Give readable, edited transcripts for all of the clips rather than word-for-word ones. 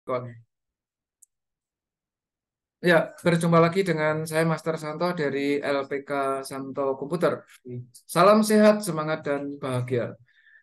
Kon. Ya, berjumpa lagi dengan saya Master Santo dari LPK Santo Komputer. Salam sehat, semangat, dan bahagia.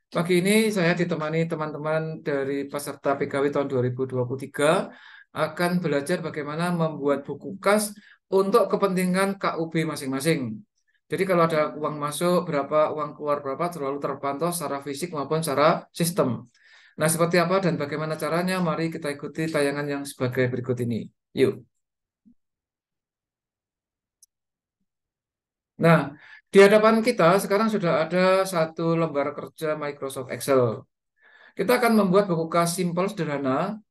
Pagi ini saya ditemani teman-teman dari peserta PKW tahun 2023 akan belajar bagaimana membuat buku kas untuk kepentingan KUB masing-masing. Jadi kalau ada uang masuk berapa, uang keluar berapa, selalu terpantau secara fisik maupun secara sistem. Nah, seperti apa dan bagaimana caranya? Mari kita ikuti tayangan yang sebagai berikut ini. Yuk. Nah, di hadapan kita sekarang sudah ada satu lembar kerja Microsoft Excel. Kita akan membuat buku kas simpel sederhana,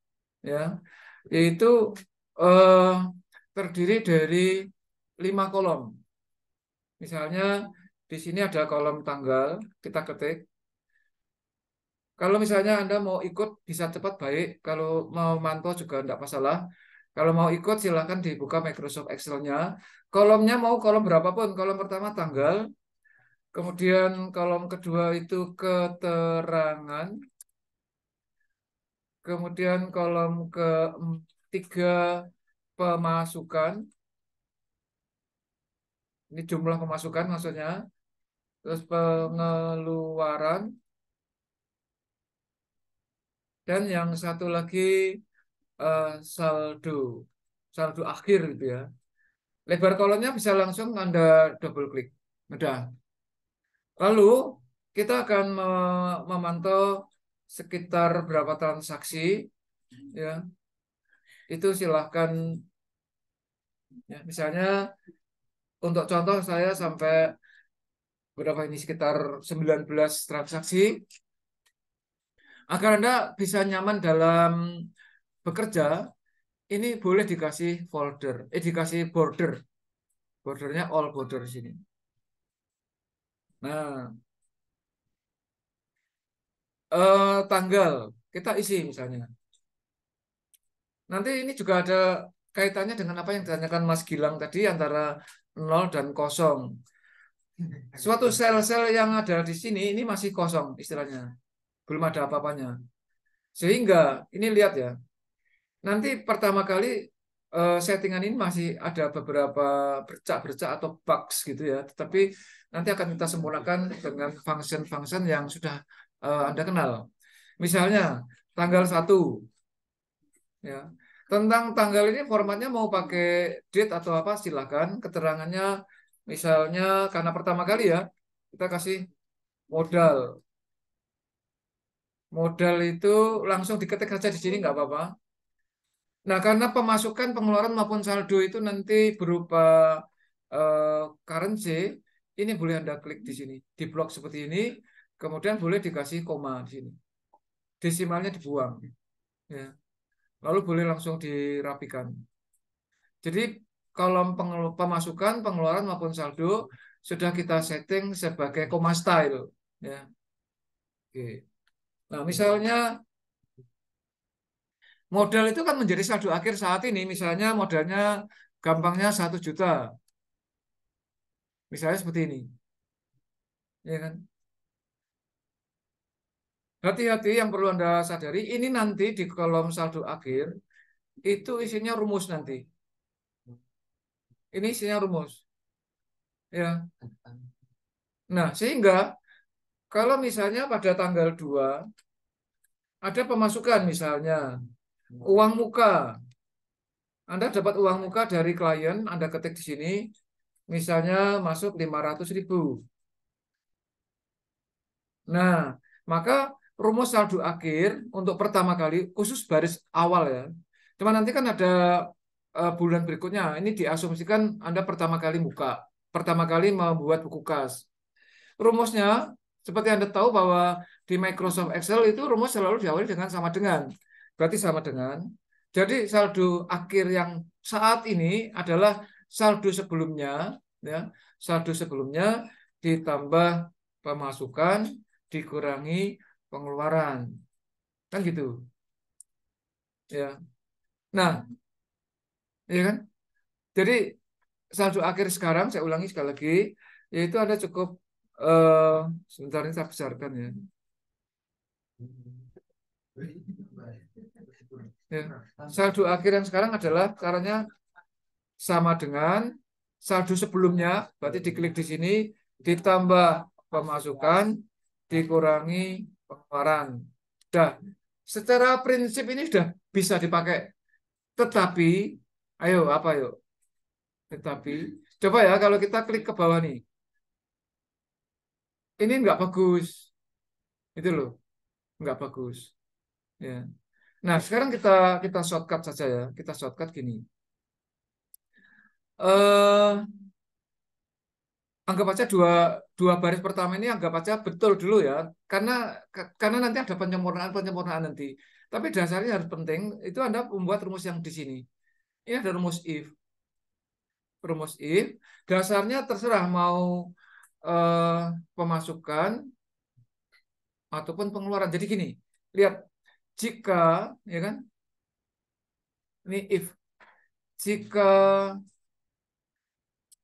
ya, yaitu eh, terdiri dari 5 kolom. Misalnya di sini ada kolom tanggal, kita ketik. Kalau misalnya Anda mau ikut bisa cepat baik, kalau mau mantau juga tidak masalah. Kalau mau ikut silahkan dibuka Microsoft Excel-nya. Kolomnya mau kolom berapapun. Kolom pertama tanggal, kemudian kolom kedua itu keterangan, kemudian kolom ketiga pemasukan, ini jumlah pemasukan maksudnya, terus pengeluaran, dan yang satu lagi saldo, saldo akhir gitu ya. Lebar kolomnya bisa langsung Anda double klik. Mudah. Lalu kita akan memantau sekitar berapa transaksi, ya. Itu silahkan, ya, misalnya untuk contoh saya sampai berapa ini sekitar 19 transaksi. Agar Anda bisa nyaman dalam bekerja, ini boleh dikasih folder, dikasih border. Bordernya all border di sini. Nah, tanggal kita isi misalnya. Nanti ini juga ada kaitannya dengan apa yang ditanyakan Mas Gilang tadi antara 0 dan kosong. Suatu sel-sel yang ada di sini ini masih kosong istilahnya. Belum ada apa-apanya. Sehingga ini lihat ya. Nanti pertama kali settingan ini masih ada beberapa bercak-bercak atau bugs gitu ya. Tetapi nanti akan kita sempurnakan dengan function-function yang sudah Anda kenal. Misalnya tanggal 1 ya. Tentang tanggal ini formatnya mau pakai date atau apa silakan. Keterangannya misalnya karena pertama kali ya kita kasih modal. Modal itu langsung diketik saja di sini nggak apa-apa. Nah, karena pemasukan, pengeluaran maupun saldo itu nanti berupa currency, ini boleh Anda klik di sini, di blok seperti ini, kemudian boleh dikasih koma di sini. Desimalnya dibuang, ya. Lalu boleh langsung dirapikan. Jadi kolom pemasukan, pengeluaran maupun saldo sudah kita setting sebagai koma style, ya. Oke. Nah, misalnya modal itu kan menjadi saldo akhir saat ini, misalnya modalnya gampangnya 1 juta. Misalnya seperti ini, ya kan? Hati-hati yang perlu Anda sadari, ini nanti di kolom saldo akhir, itu isinya rumus nanti. Ini isinya rumus. Ya. Nah, sehingga kalau misalnya pada tanggal 2 ada pemasukan misalnya, uang muka. Anda dapat uang muka dari klien, Anda ketik di sini, misalnya masuk 500.000. Nah, maka rumus saldo akhir untuk pertama kali, khusus baris awal ya. Cuma nanti kan ada bulan berikutnya. Ini diasumsikan Anda pertama kali buka, pertama kali membuat buku kas. Rumusnya, seperti Anda tahu bahwa di Microsoft Excel itu rumus selalu diawali dengan sama dengan. Berarti sama dengan. Jadi saldo akhir yang saat ini adalah saldo sebelumnya, ya, saldo sebelumnya ditambah pemasukan dikurangi pengeluaran, kan gitu, ya. Nah, ya kan. Jadi saldo akhir sekarang saya ulangi sekali lagi, yaitu Anda cukup eh, sebentar ini saya besarkan ya. Ya. Saldo akhir yang sekarang adalah caranya sama dengan saldo sebelumnya, berarti diklik di sini, ditambah pemasukan, dikurangi pengeluaran. Sudah, secara prinsip ini sudah bisa dipakai. Tetapi, ayo apa yuk? Tetapi, coba ya kalau kita klik ke bawah nih, ini nggak bagus, itu loh, nggak bagus. Ya. Nah, sekarang kita shortcut saja ya, kita shortcut gini. Eh, Anggap aja dua dua baris pertama ini anggap aja betul dulu ya, karena karena nanti ada penyempurnaan nanti. Tapi dasarnya harus penting itu Anda membuat rumus yang di sini. Ini ada rumus if dasarnya terserah mau pemasukan ataupun pengeluaran. Jadi gini, lihat jika ya kan ini if jika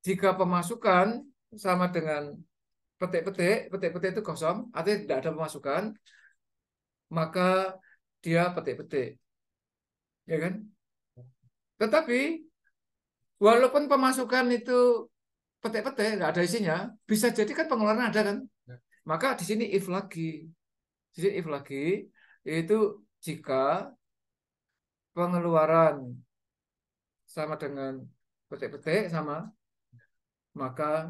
jika pemasukan sama dengan petik-petik itu kosong, artinya tidak ada pemasukan, maka dia petik-petik, ya kan? Tetapi walaupun pemasukan itu petik-petik, nggak ada isinya, bisa jadi kan pengeluaran ada kan? Maka di sini if lagi, di sini if lagi, yaitu jika pengeluaran sama dengan petik-petik sama, maka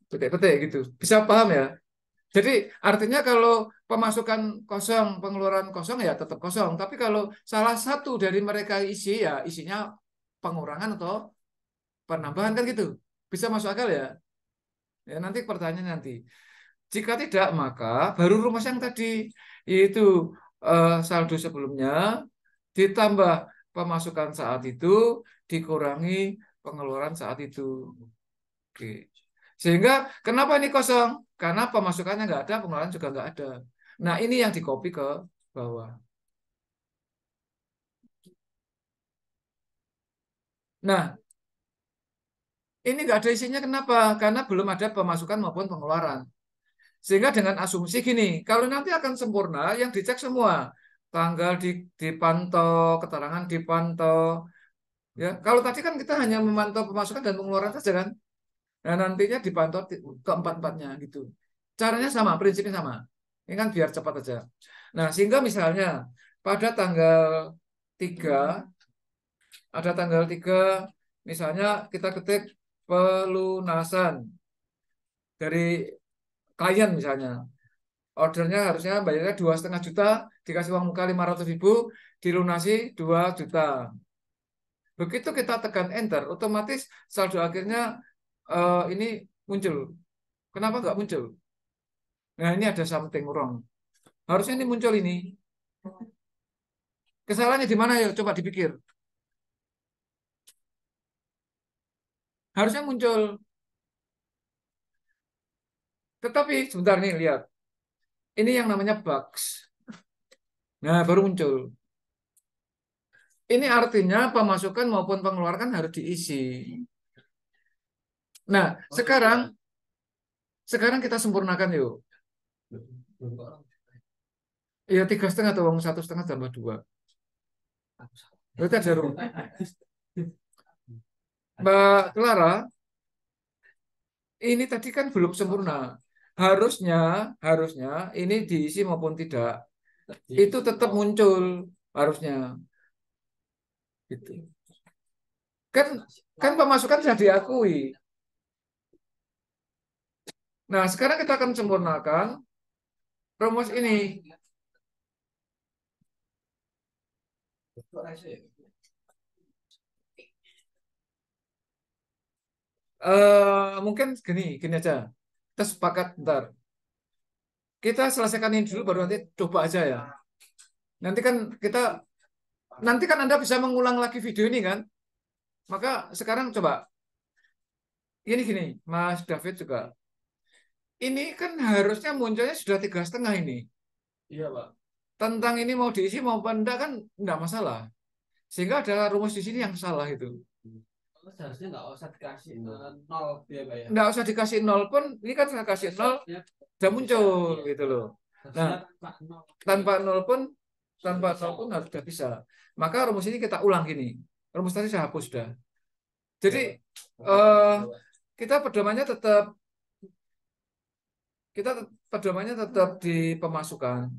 petik-petik gitu. Bisa paham ya? Jadi artinya kalau pemasukan kosong, pengeluaran kosong ya tetap kosong. Tapi kalau salah satu dari mereka isi ya isinya pengurangan atau penambahan kan gitu. Bisa masuk akal ya? Ya nanti pertanyaan nanti. Jika tidak maka baru rumus yang tadi yaitu saldo sebelumnya ditambah pemasukan saat itu dikurangi pengeluaran saat itu. Oke. Sehingga kenapa ini kosong? Karena pemasukannya nggak ada, pengeluaran juga nggak ada. Nah, ini yang dikopi ke bawah. Nah, ini nggak ada isinya kenapa? Karena belum ada pemasukan maupun pengeluaran. Sehingga dengan asumsi gini, kalau nanti akan sempurna, yang dicek semua. Tanggal dipantau, keterangan dipantau. Ya, kalau tadi kan kita hanya memantau pemasukan dan pengeluaran saja kan. Nah, nantinya dipantau keempat-empatnya gitu. Caranya sama, prinsipnya sama. Ini kan biar cepat aja. Nah, sehingga misalnya pada tiga, ada tanggal 3, misalnya kita ketik pelunasan dari klien misalnya. Ordernya harusnya bayarnya 2,5 juta, dikasih uang muka 500.000, dilunasi 2 juta. Begitu kita tekan enter, otomatis saldo akhirnya ini muncul. Kenapa nggak muncul? Nah, ini ada something wrong. Harusnya ini muncul ini. Kesalahannya di mana ya? Coba dipikir. Harusnya muncul. Tetapi sebentar nih lihat. Ini yang namanya bugs. Nah, baru muncul. Ini artinya pemasukan maupun pengeluaran harus diisi. Nah, sekarang kita sempurnakan yuk. Ya 3,5 atau uang 1,5 tambah 2. Berarti ada rumah. Mbak Clara, ini tadi kan belum sempurna. Harusnya, harusnya ini diisi maupun tidak. Itu tetap muncul harusnya. Gitu. Kan kan pemasukan sudah diakui. Nah, sekarang kita akan sempurnakan rumus ini. Mungkin gini aja. Kita sepakat ntar. Kita selesaikan ini dulu baru nanti coba aja ya. Nanti kan kita nanti kan Anda bisa mengulang lagi video ini kan. Maka sekarang coba ini gini, Mas David juga. Ini kan harusnya munculnya sudah 3,5 ini. Iya, Pak. Tentang ini mau diisi mau enggak kan enggak masalah. Sehingga ada rumus di sini yang salah itu. Seharusnya nggak usah dikasih nol ya, Pak ya. Nggak usah dikasih nol pun, ini kan saya kasih nol, sudah muncul gitu loh. Nah, tanpa nol pun tanpa nol pun harus sudah bisa. Maka rumus ini kita ulang gini. Rumus tadi saya hapus sudah. Jadi kita pedomannya tetap di pemasukan.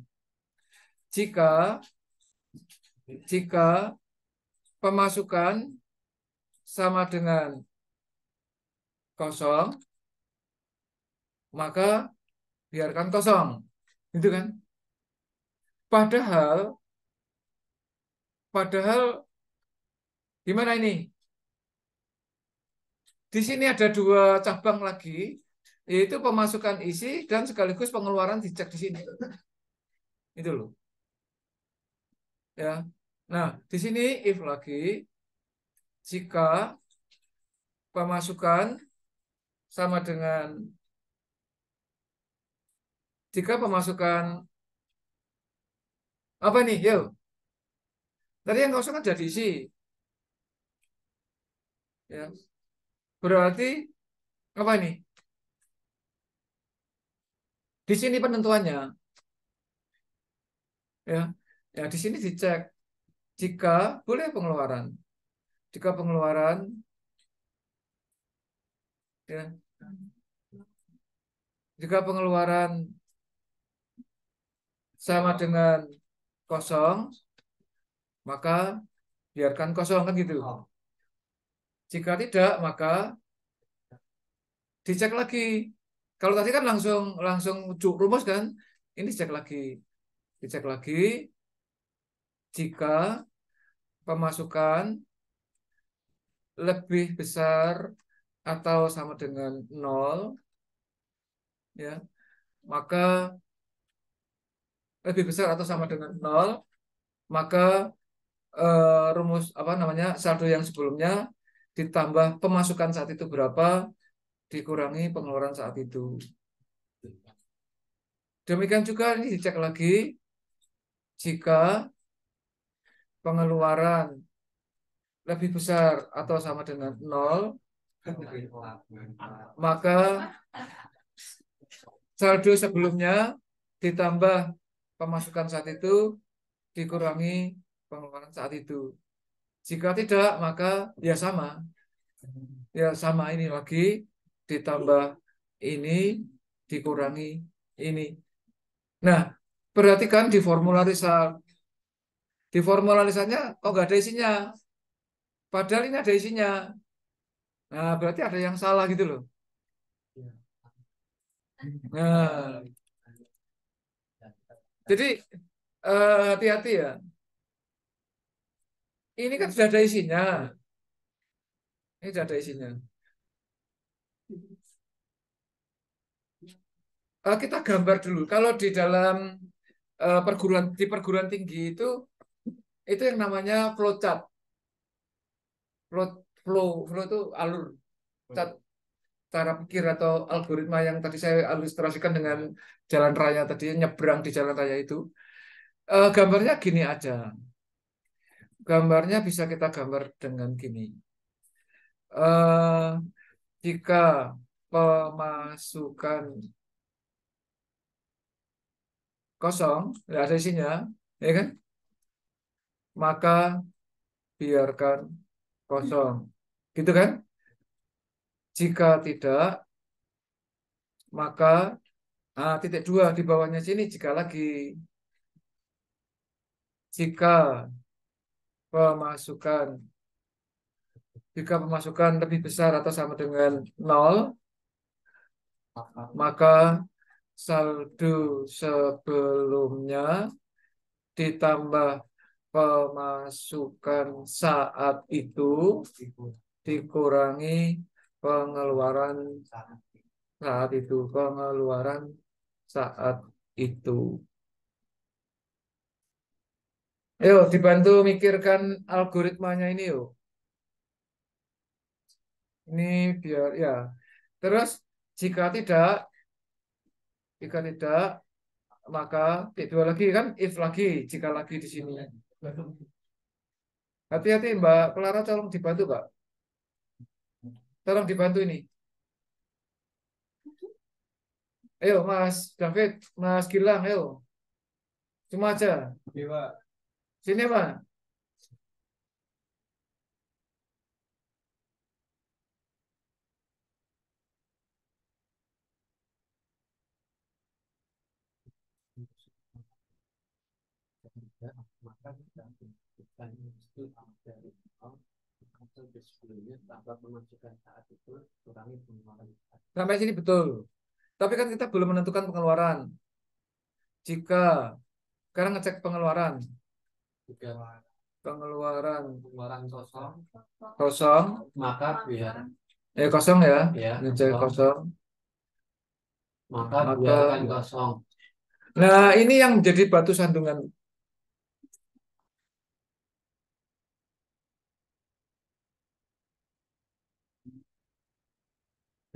Jika pemasukan sama dengan kosong, maka biarkan kosong. Gitu kan? Padahal gimana ini? Di sini ada dua cabang lagi, yaitu pemasukan isi dan sekaligus pengeluaran dicek di sini. Itu loh. Ya. Nah, di sini if lagi jika pemasukan sama dengan apa nih? Yo. Tadi yang kosong kan jadi isi. Ya. Berarti apa ini? Di sini penentuannya. Ya. Ya, di sini dicek jika boleh pengeluaran. Jika pengeluaran ya. Jika pengeluaran sama dengan kosong, maka biarkan kosong kan gitu. Jika tidak, maka dicek lagi. Kalau tadi kan langsung rumus kan, ini dicek lagi jika pemasukan lebih besar atau sama dengan nol, ya, maka lebih besar atau sama dengan nol, maka rumus apa namanya saldo yang sebelumnya ditambah pemasukan saat itu berapa dikurangi pengeluaran saat itu. Demikian juga ini dicek lagi jika pengeluaran lebih besar atau sama dengan nol, maka saldo sebelumnya ditambah pemasukan saat itu dikurangi pengeluaran saat itu. Jika tidak, maka ya sama. Ya sama ini lagi ditambah ini dikurangi ini. Nah, perhatikan di formularisanya kok nggak ada isinya. Padahal ini ada isinya. Nah, berarti ada yang salah gitu loh. Nah, jadi hati-hati ya. Ini kan sudah ada isinya. Ini sudah ada isinya. Kita gambar dulu. Kalau di dalam perguruan tinggi itu yang namanya flowchart. Flow itu alur cara pikir atau algoritma yang tadi saya ilustrasikan dengan jalan raya tadi, nyebrang di jalan raya itu. Gambarnya gini aja. Gambarnya bisa kita gambar dengan gini. Eh, Jika pemasukan kosong, nggak ada isinya, ya kan? Maka biarkan kosong. Gitu kan? Jika tidak, maka titik dua di bawahnya sini jika pemasukan jika pemasukan lebih besar atau sama dengan nol, maka saldo sebelumnya ditambah pemasukan saat itu dikurangi pengeluaran saat itu. Ayo dibantu mikirkan algoritmanya ini yuk. Ini biar ya. Terus jika tidak maka dua lagi kan if lagi jika lagi di sini. Hati-hati Mbak Clara, tolong dibantu Mbak. Tolong dibantu ini. Ayo Mas David, Mas Gilang, ayo. Cuma aja. Sini apa? Maka kita bukan itu dari nol atau sebelumnya tanpa pemasukan saat itu kurangi pengeluaran. Sampai sini betul. Tapi kan kita belum menentukan pengeluaran. Jika sekarang ngecek pengeluaran, Jika pengeluaran pengeluaran kosong, kosong, maka biar kosong ya, ya ngecek kosong. maka Maka, biarkan kosong. nah ini yang menjadi batu sandungan.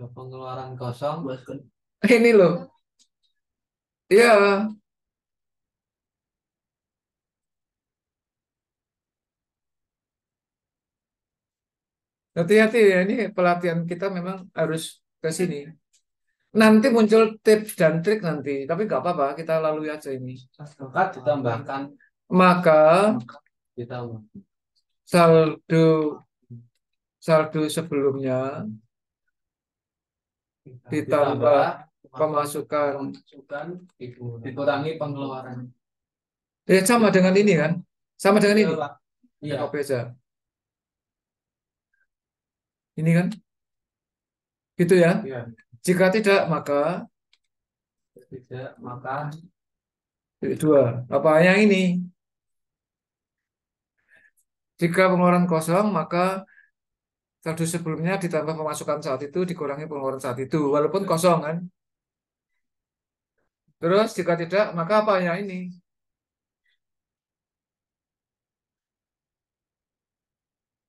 Pengeluaran kosong, Ini loh, iya. Hati-hati ya, ini pelatihan kita memang harus ke sini. Nanti muncul tips dan trik nanti, tapi nggak apa-apa, kita lalui aja ini. maka ditambahkan Maka ditambah saldo saldo sebelumnya ditambah pemasukan, dikurangi pengeluaran. ya sama dengan ini kan, sama dengan ini. Iya. Copy aja. Ini kan, gitu ya. Iya. Jika tidak, maka Tidak, maka dua. Apa yang ini? Jika pengeluaran kosong, maka saldo sebelumnya ditambah pemasukan saat itu dikurangi pengeluaran saat itu, walaupun kosong kan. Terus jika tidak, maka apa yang ini?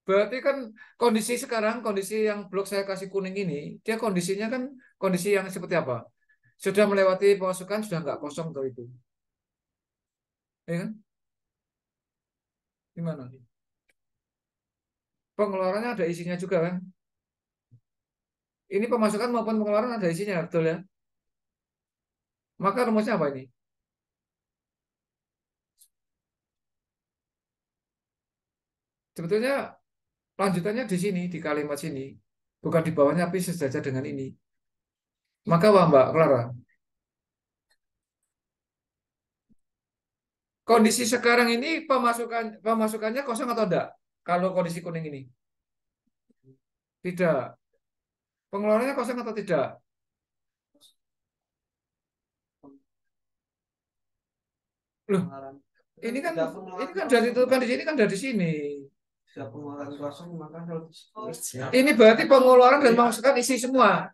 Berarti kan kondisi sekarang, kondisi yang blok saya kasih kuning ini, dia kondisinya kan kondisi yang seperti apa? Sudah melewati pemasukan, sudah nggak kosong tuh itu. Ya kan? Gimana? Pengeluarannya ada isinya juga kan? Ini pemasukan maupun pengeluaran ada isinya, betul ya? Maka rumusnya apa ini? Sebetulnya lanjutannya di sini, di kalimat sini. Bukan di bawahnya, tapi sejajar dengan ini. Maka apa Mbak Clara? Kondisi sekarang ini pemasukannya kosong atau enggak? Kalau kondisi kuning ini? Tidak. Pengeluarannya kosong atau tidak? Loh, ini kan dari tentukan di sini kan dari sini. pengeluaran kosong maka Ini berarti pengeluaran dan pemasukan isi semua.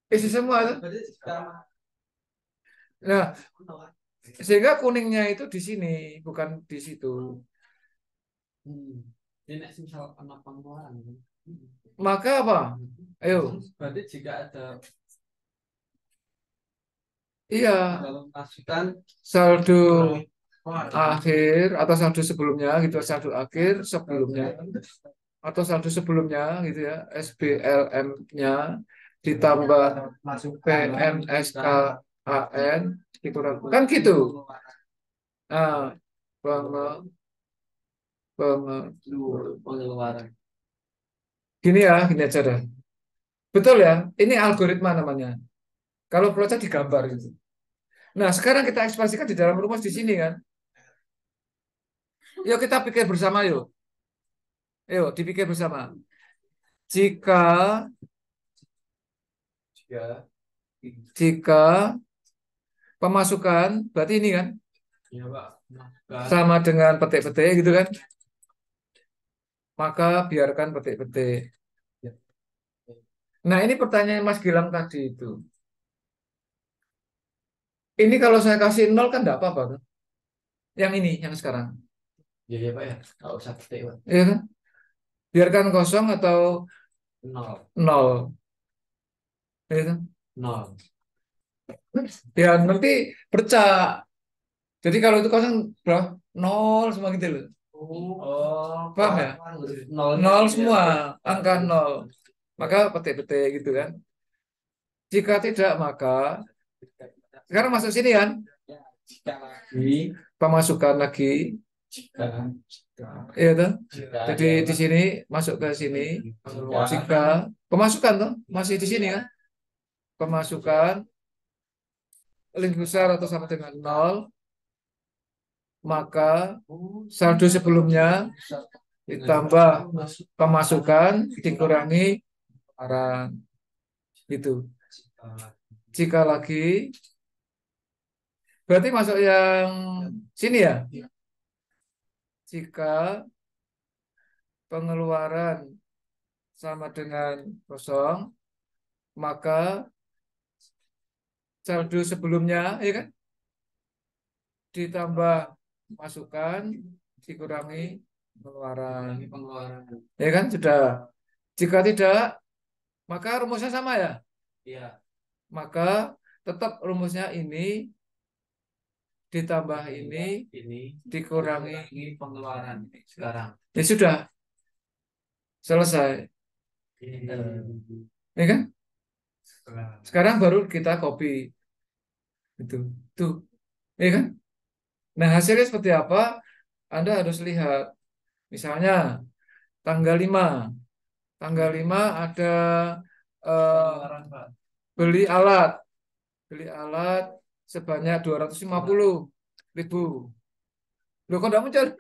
Isi semua. Nah, sehingga kuningnya itu di sini, bukan di situ. Ini misal anak pengeluaran. Maka apa? Ayo. Berarti jika ada Iya, masukan saldo akhir atau saldo sebelumnya gitu, saldo akhir sebelumnya atau saldo sebelumnya gitu ya, SBLM-nya ditambah PNSKAN dikurang kan gitu. Nah, pengeluaran. gini ya, gini aja dah. Betul ya, ini algoritma namanya. Kalau flowchart digambar gitu. Nah, sekarang kita ekspresikan di dalam rumus di sini kan. Yuk kita pikir bersama yuk. Yuk dipikir bersama. Jika jika pemasukan berarti ini kan Ya, Pak. sama dengan petik-petik gitu kan. Maka biarkan petik-petik. Nah, ini pertanyaan Mas Gilang tadi itu. Ini kalau saya kasih nol kan enggak apa-apa kan? Yang ini, yang sekarang. Ya, ya Pak ya. Nggak usah petik, Pak. Iya kan? Biarkan kosong atau Nol. nol. Iya kan? Nol. Ya nanti bercak. Jadi kalau itu kosong berapa? Nol semua gitu loh. Oh, Paham ya? Nol semua, angka nol. Maka petik-petik gitu kan. Jika tidak, maka sekarang masuk sini kan. Di Pemasukan lagi. Jika. Iya toh? Jika. Jadi di sini masuk ke sini. Jika pemasukan toh masih di sini kan? Pemasukan lebih besar atau sama dengan nol, maka saldo sebelumnya ditambah pemasukan dikurangi pengeluaran gitu. Jika lagi berarti masuk yang sini ya. Jika pengeluaran sama dengan kosong, maka saldo sebelumnya ya kan ditambah masukan dikurangi pengeluaran. Ya kan sudah. Jika tidak, maka rumusnya sama ya. Iya. Maka tetap rumusnya ini ditambah ini dikurangi pengeluaran sekarang. Ya sudah selesai. Ya kan? Sekarang baru kita copy. Itu. Tuh. Ya kan? Nah, hasilnya seperti apa? Anda harus lihat. Misalnya tanggal 5. Tanggal 5 ada beli alat. Beli alat sebanyak 250.000. Loh, kok enggak muncul?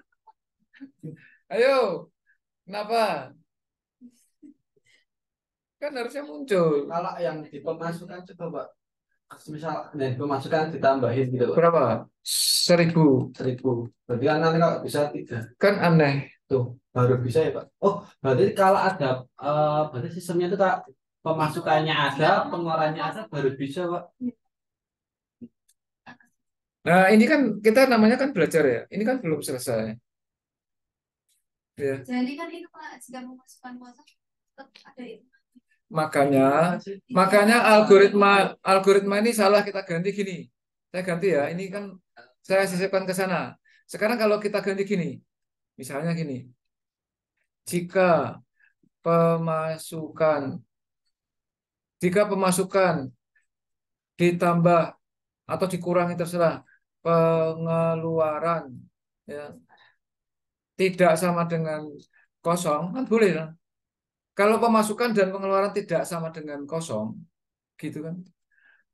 Ayo, kenapa? Kan harusnya muncul. Kalau yang di pemasukan coba Pak, misal dari pemasukan ditambahin gitu Pak. Berapa? 1.000. 1.000. Berarti kan nanti kalau bisa 3. Kan aneh. Tuh, baru bisa ya Pak. Oh, berarti kalau ada, berarti sistemnya itu Kak, pemasukannya ada, pengeluarannya ada, baru bisa Pak. Nah, ini kan kita namanya kan belajar ya. Ini kan belum selesai. Ya. Jadi kan itu Pak, jika memasukkan kosong tetap ada itu. Makanya algoritma ini salah, kita ganti gini. Saya ganti ya. Ini kan saya sisipkan ke sana. Sekarang kalau kita ganti gini. Misalnya gini. Jika pemasukan ditambah atau dikurangi terserah pengeluaran ya, tidak sama dengan kosong kan boleh lah. Kalau pemasukan dan pengeluaran tidak sama dengan kosong gitu kan,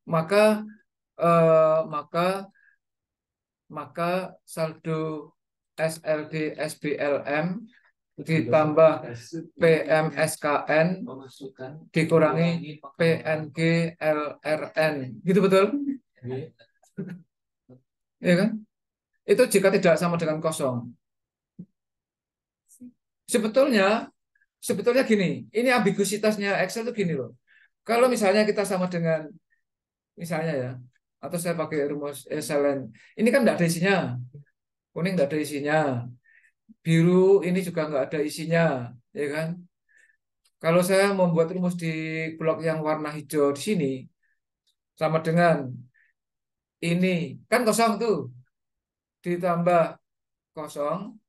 maka eh, maka maka saldo SLD SBLM ditambah PMSKN dikurangi PNG LRN gitu, betul ya kan? Itu jika tidak sama dengan kosong. Sebetulnya gini, ini ambiguitasnya Excel itu gini loh. Kalau misalnya kita sama dengan, misalnya ya, atau saya pakai rumus SLN, ini kan tidak ada isinya. Kuning tidak ada isinya. Biru ini juga nggak ada isinya, ya kan? Kalau saya membuat rumus di blok yang warna hijau di sini, sama dengan ini, kan kosong tuh, ditambah kosong,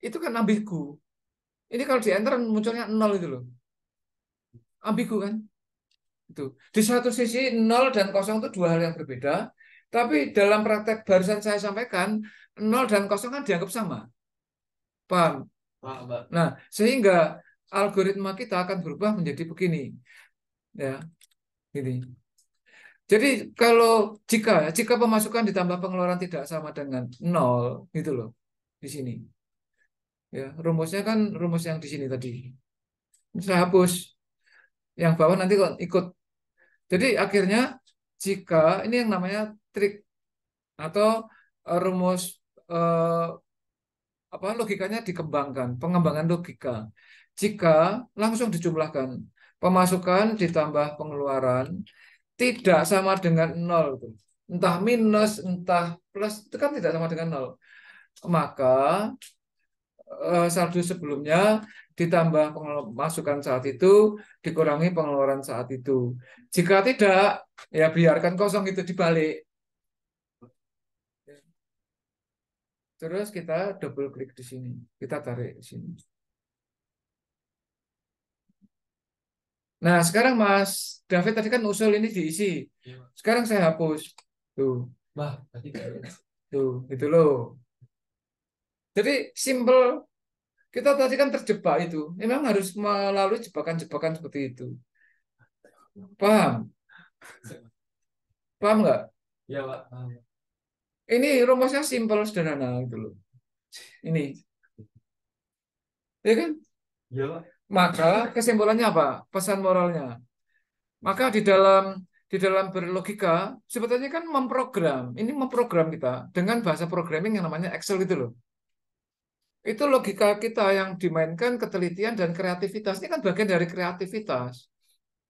itu kan ambigu. Ini kalau di enter munculnya 0 itu loh. Ambigu kan? Itu. Di satu sisi 0 dan kosong itu dua hal yang berbeda, tapi dalam praktek barusan saya sampaikan 0 dan kosong kan dianggap sama. Paham? Nah, sehingga algoritma kita akan berubah menjadi begini. Ya. Ini. Jadi kalau jika pemasukan ditambah pengeluaran tidak sama dengan 0 gitu loh di sini. Ya, rumusnya kan rumus yang di sini tadi. Saya hapus. Yang bawah nanti kok ikut. Jadi akhirnya jika ini yang namanya trik atau rumus eh, apa logikanya dikembangkan, pengembangan logika. Jika langsung dijumlahkan pemasukan ditambah pengeluaran tidak sama dengan 0, entah minus, entah plus, itu kan tidak sama dengan 0. Maka saldo sebelumnya ditambah pemasukan saat itu dikurangi pengeluaran saat itu. Jika tidak, ya biarkan kosong itu dibalik. Terus kita double klik di sini. Kita tarik di sini. Nah, sekarang Mas David tadi kan usul ini diisi. Sekarang saya hapus. Tuh. Bah, berarti Tuh, itu loh. Jadi simple. Kita tadi kan terjebak itu. Memang harus melalui jebakan-jebakan seperti itu. Paham? Paham nggak? Ya, Pak. Ini rumusnya simple, sederhana gitu loh. Ini, ya kan? Ya, Pak. Maka kesimpulannya apa? Pesan moralnya. Maka di dalam berlogika sebetulnya kan memprogram. Ini memprogram kita dengan bahasa programming yang namanya Excel gitu loh. Itu logika kita yang dimainkan, ketelitian dan kreativitas. Ini kan bagian dari kreativitas.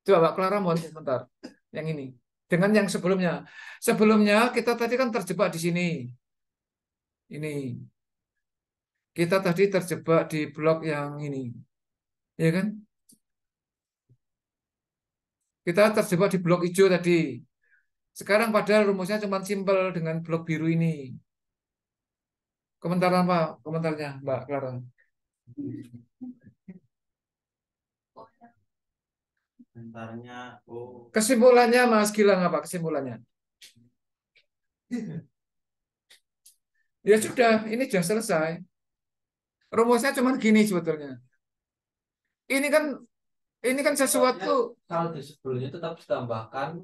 Coba Mbak Clara mohon komentar. Yang ini. Dengan yang sebelumnya. Sebelumnya kita tadi kan terjebak di sini. Ini. Kita tadi terjebak di blok yang ini. Ya kan? Kita terjebak di blok hijau tadi. Sekarang padahal rumusnya cuma simpel dengan blok biru ini. Komentar apa? Komentarnya Mbak Clara. Bentarnya, oh, Kesimpulannya Mas Gilang apa kesimpulannya? Ya sudah, ini sudah selesai. Rumusnya cuma gini sebetulnya. Ini kan sesuatu. kalau di sebelumnya tetap ditambahkan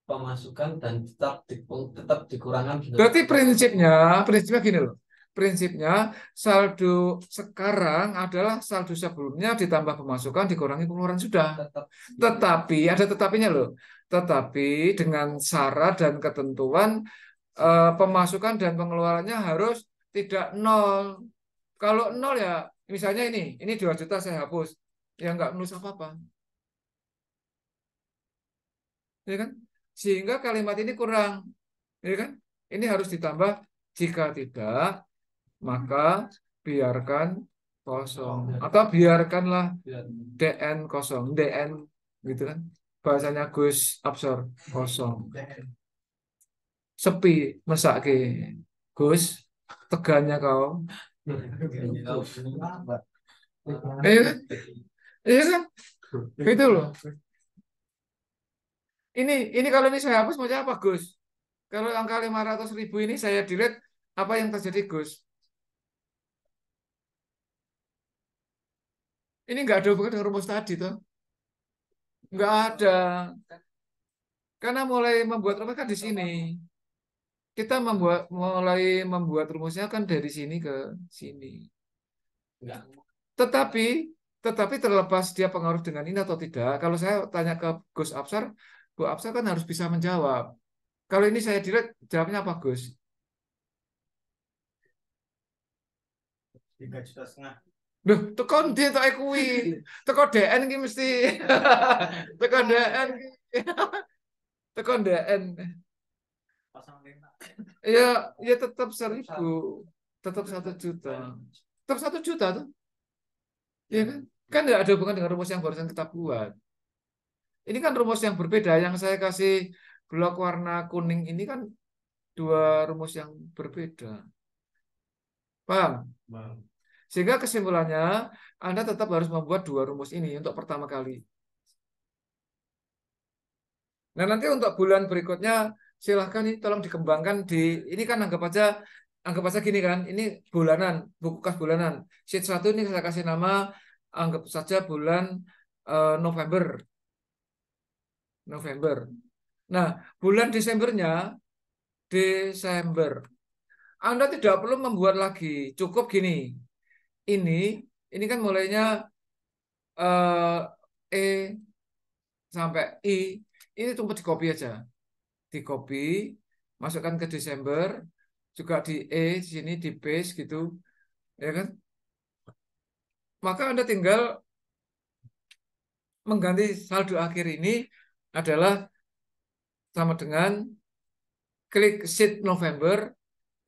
pemasukan dan tetap dikurangkan. Berarti prinsipnya gini loh. Prinsipnya saldo sekarang adalah saldo sebelumnya ditambah pemasukan dikurangi pengeluaran sudah. Tetap Tetapi ada tetapinya loh. Tetapi dengan syarat dan ketentuan pemasukan dan pengeluarannya harus tidak nol. Kalau nol ya misalnya ini 2 juta saya hapus. Ya nggak nulis apa-apa. Ya kan? Sehingga kalimat ini kurang. Ya kan? Ini harus ditambah jika tidak maka biarkan kosong atau biarkanlah biar DN kosong, DN gitu kan. Bahasanya Gus Absor kosong. Sepi mesake. Gus, teganya kau. Iya kan? Iya kan? Itu loh. Ini kalau ini saya hapus mau apa Gus? Kalau angka 500.000 ini saya delete, apa yang terjadi Gus? Ini nggak ada hubungan dengan rumus tadi toh. Nggak ada. Karena mulai membuat rumus kan di sini. Kita mulai membuat rumusnya kan dari sini ke sini. enggak. Tetapi tetapi terlepas dia pengaruh dengan ini atau tidak, kalau saya tanya ke Gus Absar, Gus Absar kan harus bisa menjawab. Kalau ini saya delete, jawabnya apa Gus? 3,5 juta. Duh, tekan dia tak kuwi. Teko DN ki mesti. Teko DN ki. Teko DN. Pasang lima. Ya, ya tetap 1.000. Tetap 1 juta. Tetap 1 juta tuh. Ya kan? Kan nggak ada hubungan dengan rumus yang barusan kita buat. Ini kan rumus yang berbeda. Yang saya kasih blok warna kuning ini kan 2 rumus yang berbeda. Paham? Bang. Sehingga kesimpulannya, Anda tetap harus membuat 2 rumus ini untuk pertama kali. Nah, nanti untuk bulan berikutnya, silahkan ini tolong dikembangkan ini kan anggap aja gini kan, ini bulanan, buku kas bulanan. Sheet 1 ini saya kasih nama, anggap saja bulan November. November. Nah, bulan Desembernya, Desember. Anda tidak perlu membuat lagi, cukup gini. Ini, ini kan mulainya E sampai I, ini cuma di copy aja. Di copy, masukkan ke Desember, juga di di sini di paste gitu, ya kan? Maka Anda tinggal mengganti saldo akhir ini adalah sama dengan klik sheet November,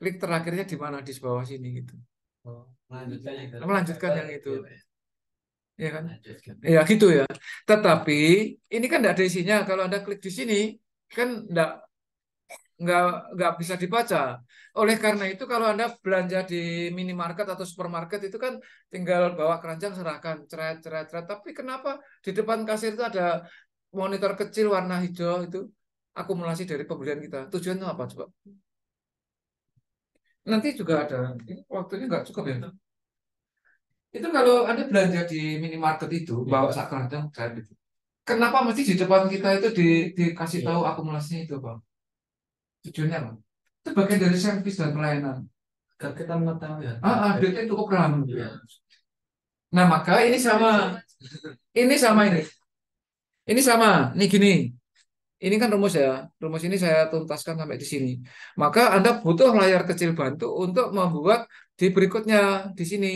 klik terakhirnya di mana di bawah sini gitu. Oh, melanjutkan Melanjutkan yang itu, Iya, Pak. ya kan? Melanjutkan. Ya gitu ya. Tetapi ini kan tidak ada isinya. Kalau Anda klik di sini kan nggak nggak bisa dibaca. Oleh karena itu kalau Anda belanja di minimarket atau supermarket itu kan tinggal bawa keranjang serahkan ceret ceret ceret. Tapi kenapa di depan kasir itu ada monitor kecil warna hijau itu akumulasi dari pembelian kita. Tujuannya apa coba? Nanti juga ada. Ini waktunya nggak cukup ya. Itu kalau Anda belanja di minimarket itu, bawa sak keranjang cair itu. Kenapa mesti di depan kita itu dikasih tahu akumulasinya itu, Bang? Tujuannya apa? Itu bagian dari servis dan pelayanan. Agar kita mengetahui ya. Duitnya cukup ram. Iya. Nah, maka ini sama. Ini sama ini. Ini sama. Ini gini. Ini kan rumus ya. Rumus ini saya tuntaskan sampai di sini. Maka Anda butuh layar kecil bantu untuk membuat di berikutnya di sini.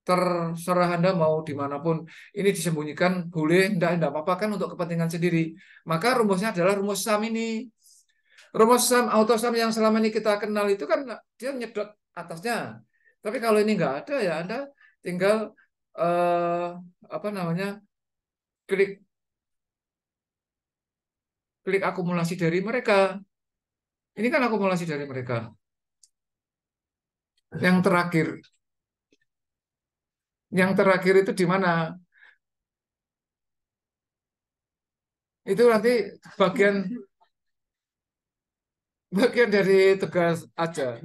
Terserah Anda mau dimanapun. Ini disembunyikan boleh, enggak apa-apa kan untuk kepentingan sendiri. Maka rumusnya adalah rumus SAM ini. Rumus SAM, auto SAM yang selama ini kita kenal itu kan dia nyedot atasnya. Tapi kalau ini enggak ada ya Anda tinggal eh, apa namanya klik klik akumulasi dari mereka. Ini kan akumulasi dari mereka. Yang terakhir, itu di mana? Itu nanti bagian bagian dari tugas aja.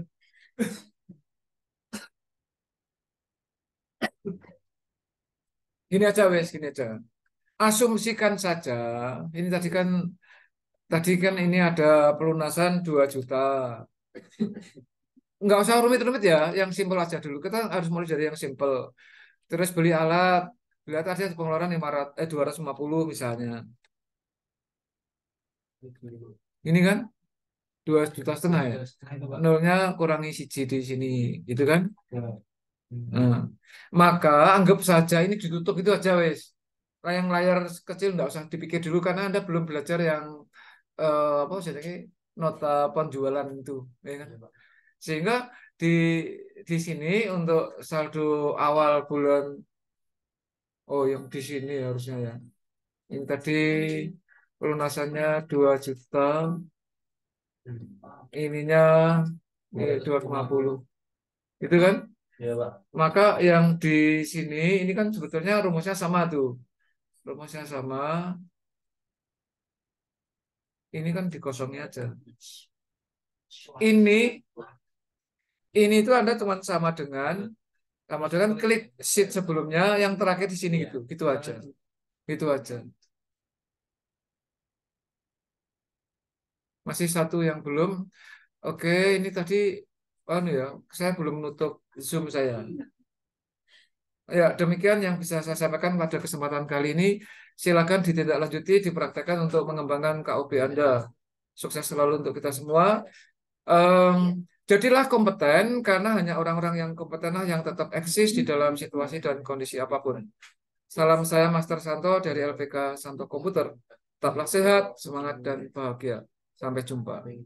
Gini aja wes, gini aja. Asumsikan saja, ini tadi kan ini ada pelunasan 2 juta. Nggak usah rumit-rumit ya, yang simpel aja dulu. Kita harus mulai dari yang simpel. Terus beli alat, aja pengeluaran 250 misalnya. Ini kan 2,5 juta ya. Nolnya kurangi siji di sini, gitu kan? Nah, maka anggap saja ini ditutup itu aja wes. Yang layar kecil nggak usah dipikir dulu karena Anda belum belajar yang apa maksudnya nota penjualan itu, ya kan? Sehingga di sini untuk saldo awal bulan, oh yang di sini harusnya ya. Ini tadi pelunasannya 2 juta, ininya 250, itu kan? Ya, Pak. Maka yang di sini ini kan sebetulnya rumusnya sama tuh. Rumusnya sama. Ini kan dikosongin aja. Ini itu Anda cuma sama dengan klik sheet sebelumnya yang terakhir di sini gitu. Gitu aja. Gitu aja. Masih satu yang belum. Oke, ini tadi ya, saya belum menutup Zoom saya. Ya, demikian yang bisa saya sampaikan pada kesempatan kali ini. Silakan ditindaklanjuti, dipraktekkan untuk mengembangkan KOP Anda. Sukses selalu untuk kita semua. Jadilah kompeten karena hanya orang-orang yang kompetenlah yang tetap eksis di dalam situasi dan kondisi apapun. Salam saya Master Santo dari LPK Santo Komputer. Tetaplah sehat, semangat, dan bahagia. Sampai jumpa.